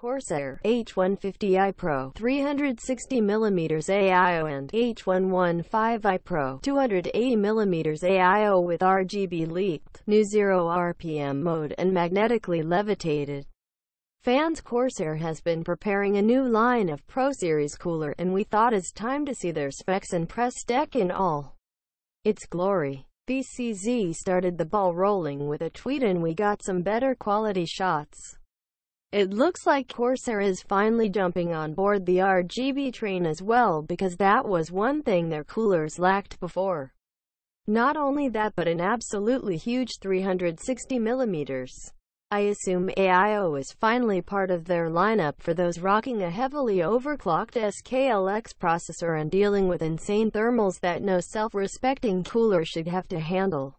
Corsair H115i Pro 360mm AIO and H115i Pro 280mm AIO with RGB leaked, new 0 RPM mode and magnetically levitated. Fans, Corsair has been preparing a new line of Pro Series cooler, and we thought it's time to see their specs and press deck in all its glory. BCZ started the ball rolling with a tweet and we got some better quality shots. It looks like Corsair is finally jumping on board the RGB train as well, because that was one thing their coolers lacked before. Not only that, but an absolutely huge 360mm. I assume AIO is finally part of their lineup for those rocking a heavily overclocked SKLX processor and dealing with insane thermals that no self-respecting cooler should have to handle.